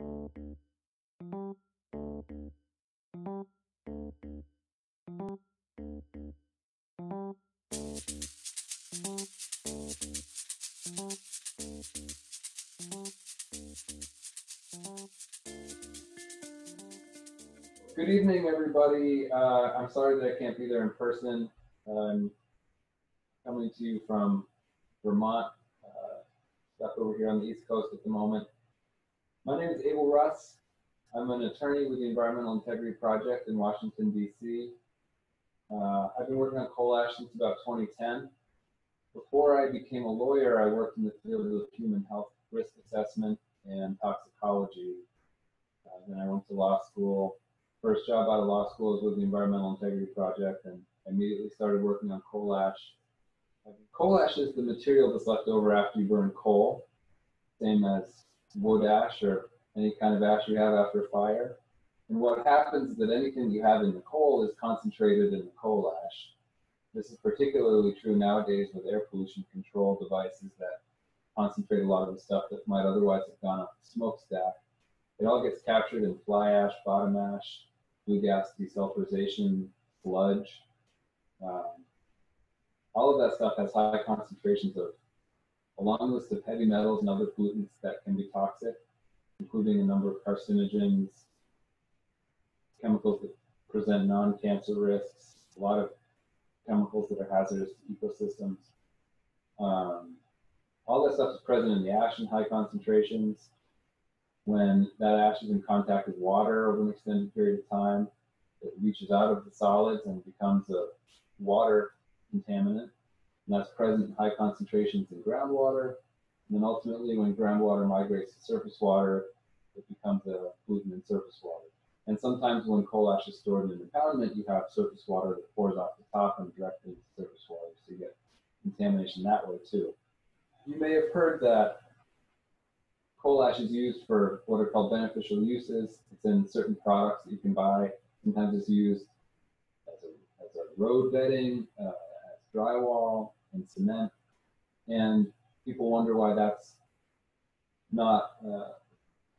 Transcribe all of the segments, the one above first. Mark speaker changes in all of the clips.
Speaker 1: Good evening, everybody. I'm sorry that I can't be there in person. I'm coming to you from Vermont, stuck over here on the East Coast at the moment. My name is Abel Russ. I'm an attorney with the Environmental Integrity Project in Washington, D.C. I've been working on coal ash since about 2010. Before I became a lawyer, I worked in the field of human health risk assessment and toxicology. Then I went to law school. First job out of law school was with the Environmental Integrity Project, and I immediately started working on coal ash. Coal ash is the material that's left over after you burn coal, same as wood ash or any kind of ash you have after fire. And what happens is that anything you have in the coal is concentrated in the coal ash. This is particularly true nowadays with air pollution control devices that concentrate a lot of the stuff that might otherwise have gone up the smokestack. It all gets captured in fly ash, bottom ash, flue gas desulfurization, sludge. All of that stuff has high concentrations of a long list of heavy metals and other pollutants that can be toxic, including a number of carcinogens, chemicals that present non-cancer risks, a lot of chemicals that are hazardous to ecosystems. All that stuff is present in the ash in high concentrations. When that ash is in contact with water over an extended period of time, it reaches out of the solids and becomes a water contaminant. And that's present in high concentrations in groundwater. And then ultimately, when groundwater migrates to surface water, it becomes a pollutant in surface water. And sometimes when coal ash is stored in an impoundment, you have surface water that pours off the top and directly into surface water. So you get contamination that way too. You may have heard that coal ash is used for what are called beneficial uses. It's in certain products that you can buy. Sometimes it's used as a road bedding, as drywall and cement. And people wonder why that's not,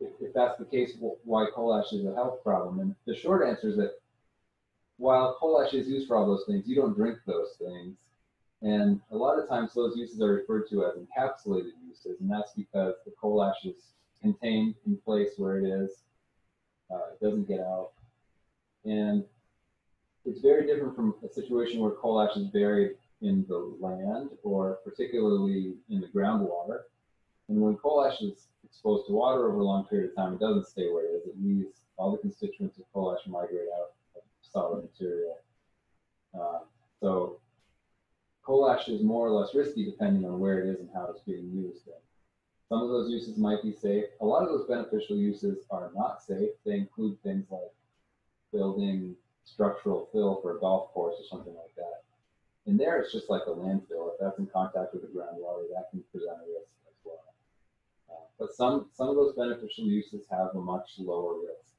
Speaker 1: if that's the case, why coal ash is a health problem. And the short answer is that while coal ash is used for all those things, you don't drink those things. And a lot of times those uses are referred to as encapsulated uses, and that's because the coal ash is contained in place where it is. It doesn't get out. And it's very different from a situation where coal ash is buried in the land or particularly in the groundwater. And when coal ash is exposed to water over a long period of time, it doesn't stay where it is. It leaves all the constituents of coal ash migrate out of solid material. So coal ash is more or less risky depending on where it is and how it's being used. And some of those uses might be safe. A lot of those beneficial uses are not safe. They include things like building structural fill for a golf course or something like that. And there it's just like a landfill. If that's in contact with the groundwater, that can present a risk as well. But some of those beneficial uses have a much lower risk.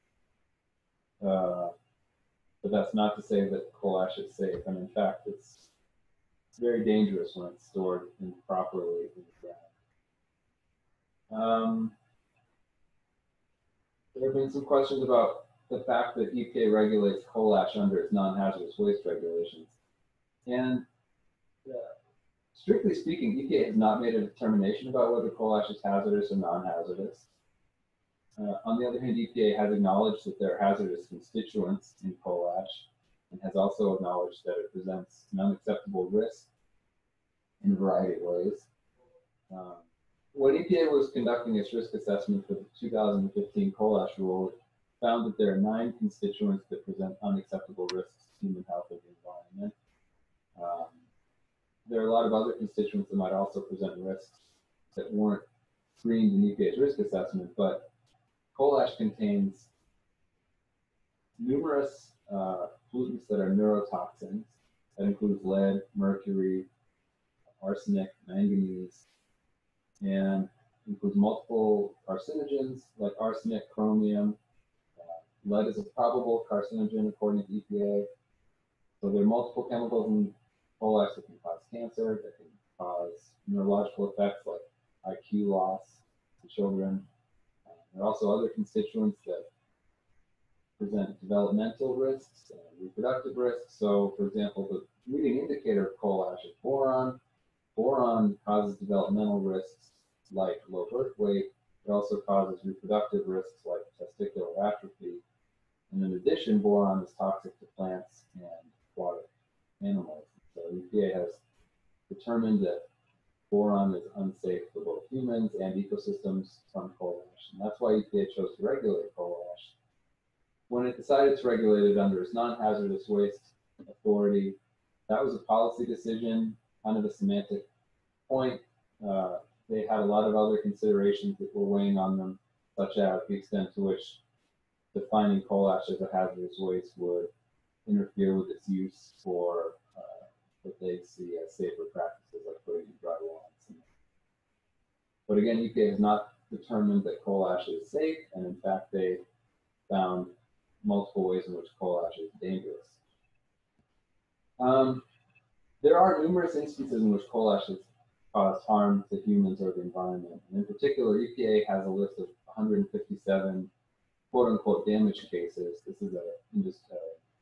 Speaker 1: But that's not to say that coal ash is safe. And in fact, it's very dangerous when it's stored improperly in the ground. There have been some questions about the fact that EPA regulates coal ash under its non-hazardous waste regulations. And strictly speaking, EPA has not made a determination about whether coal ash is hazardous or non-hazardous. On the other hand, EPA has acknowledged that there are hazardous constituents in coal ash and has also acknowledged that it presents an unacceptable risk in a variety of ways. When EPA was conducting its risk assessment for the 2015 coal ash rule, it found that there are 9 constituents that present unacceptable risks to human health and the environment. There are a lot of other constituents that might also present risks that weren't screened in EPA's risk assessment, but coal ash contains numerous pollutants that are neurotoxins. That includes lead, mercury, arsenic, manganese, and includes multiple carcinogens like arsenic, chromium. Lead is a probable carcinogen according to EPA. So there are multiple chemicals in coal ash that can cause cancer, that can cause neurological effects like IQ loss in children, There are also other constituents that present developmental risks and reproductive risks. So, for example, the leading indicator of coal ash is boron. Boron causes developmental risks like low birth weight. It also causes reproductive risks like testicular atrophy. And in addition, boron is toxic to plants and aquatic animals. So EPA has determined that boron is unsafe for both humans and ecosystems from coal ash. And that's why EPA chose to regulate coal ash. When it decided to regulate it under its non-hazardous waste authority, that was a policy decision, kind of a semantic point. They had a lot of other considerations that were weighing on them, such as the extent to which defining coal ash as a hazardous waste would interfere with its use for what they see as safer practices, like putting in drywall and cement. But again, EPA has not determined that coal ash is safe, and in fact, they found multiple ways in which coal ash is dangerous. There are numerous instances in which coal ash has caused harm to humans or the environment. And in particular, EPA has a list of 157 quote-unquote damage cases. This is an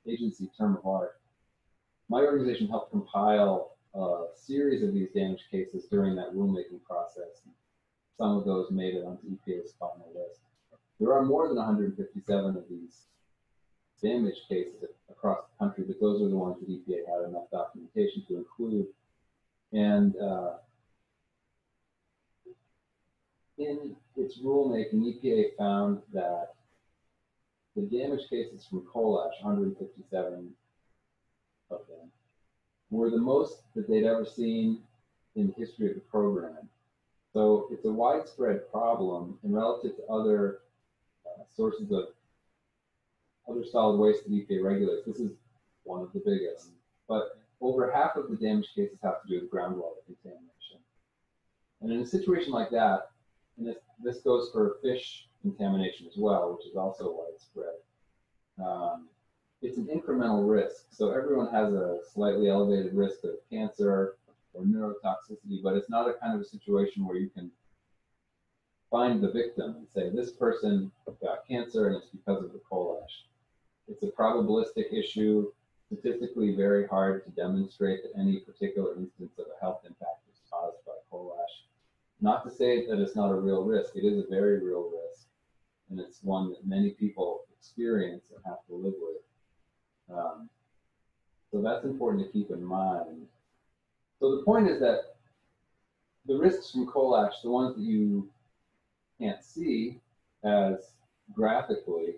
Speaker 1: agency term of art. My organization helped compile a series of these damage cases during that rulemaking process. Some of those made it onto EPA's final list. There are more than 157 of these damage cases across the country, but those are the ones that EPA had enough documentation to include. And in its rulemaking, EPA found that the damage cases from coal ash, 157 of them, were the most that they'd ever seen in the history of the program. So it's a widespread problem, and relative to other sources of other solid waste that EPA regulates, this is one of the biggest. But over half of the damage cases have to do with groundwater contamination. And in a situation like that, and this goes for fish contamination as well, which is also widespread, it's an incremental risk. So everyone has a slightly elevated risk of cancer or neurotoxicity, but it's not a kind of a situation where you can find the victim and say, this person got cancer and it's because of the coal ash. It's a probabilistic issue, statistically very hard to demonstrate that any particular instance of a health impact is caused by coal ash. Not to say that it's not a real risk. It is a very real risk, and it's one that many people experience and have to live with. So that's important to keep in mind. So the point is that the risks from coal ash, the ones that you can't see as graphically,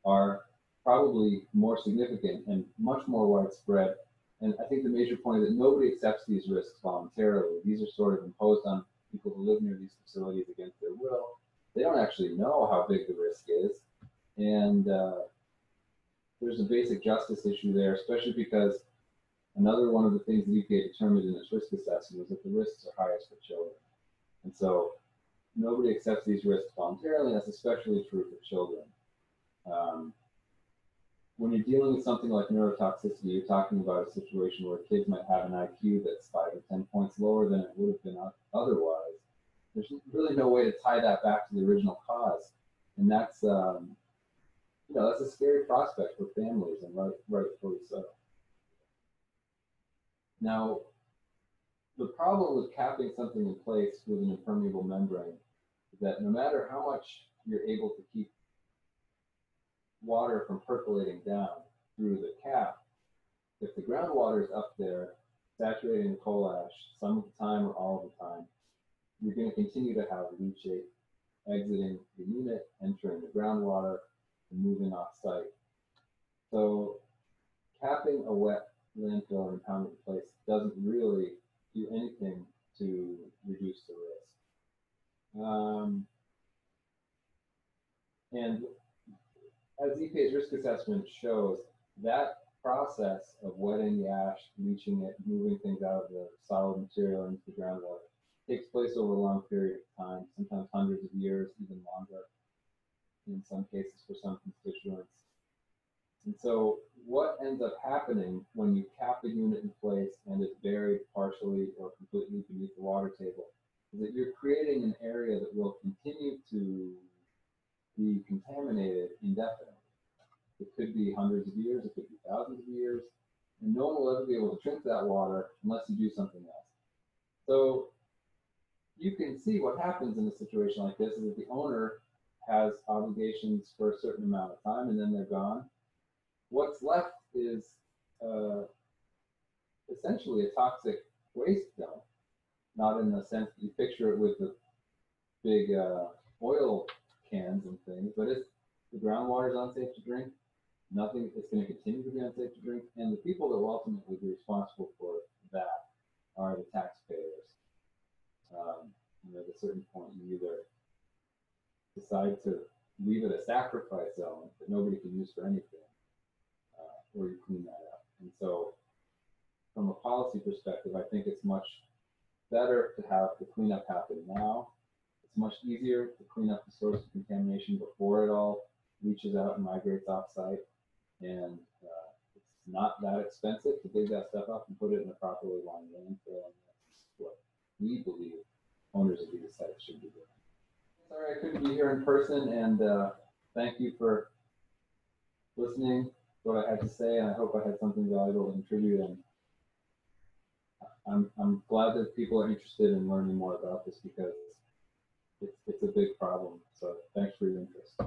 Speaker 1: are probably more significant and much more widespread. And I think the major point is that nobody accepts these risks voluntarily. These are sort of imposed on people who live near these facilities against their will. They don't actually know how big the risk is. And there's a basic justice issue there, especially because another one of the things the EPA determined in its risk assessment was that the risks are highest for children. And so nobody accepts these risks voluntarily, and that's especially true for children. When you're dealing with something like neurotoxicity, you're talking about a situation where kids might have an IQ that's 5 or 10 points lower than it would have been otherwise. There's really no way to tie that back to the original cause. And that's, that's a scary prospect for families, and rightfully so. Now, the problem with capping something in place with an impermeable membrane is that no matter how much you're able to keep water from percolating down through the cap, if the groundwater is up there saturating the coal ash some of the time or all of the time, you're going to continue to have leachate exiting the unit, entering the groundwater, and moving off site. So capping a wet landfill or impoundment in place doesn't really do anything to reduce the risk. And as EPA's risk assessment shows, that process of wetting the ash, leaching it, moving things out of the solid material into the groundwater takes place over a long period of time, sometimes hundreds of years, even longer, in some cases for some constituents. And so what ends up happening when you cap a unit in place and it's buried partially or completely beneath the water table is that you're creating an area that will continue to be contaminated indefinitely. It could be hundreds of years, it could be thousands of years, and no one will ever be able to drink that water unless you do something else. So you can see what happens in a situation like this is that the owner has obligations for a certain amount of time and then they're gone. What's left is essentially a toxic waste dump, not in the sense that you picture it with the big oil cans and things, but it's the groundwater is unsafe to drink. Nothing, it's going to continue to be unsafe to drink, and the people that will ultimately be responsible for that are the taxpayers. At a certain point, you either decide to leave it a sacrifice zone that nobody can use for anything, or you clean that up. And so, from a policy perspective, I think it's much better to have the cleanup happen now. It's much easier to clean up the source of contamination before it all reaches out and migrates off-site. And it's not that expensive to dig that stuff up and put it in a properly lined landfill. And that's what we believe owners of these sites should be doing. Sorry I couldn't be here in person, and thank you for listening to what I had to say, and I hope I had something valuable to contribute. And I'm glad that people are interested in learning more about this because it's a big problem. So thanks for your interest.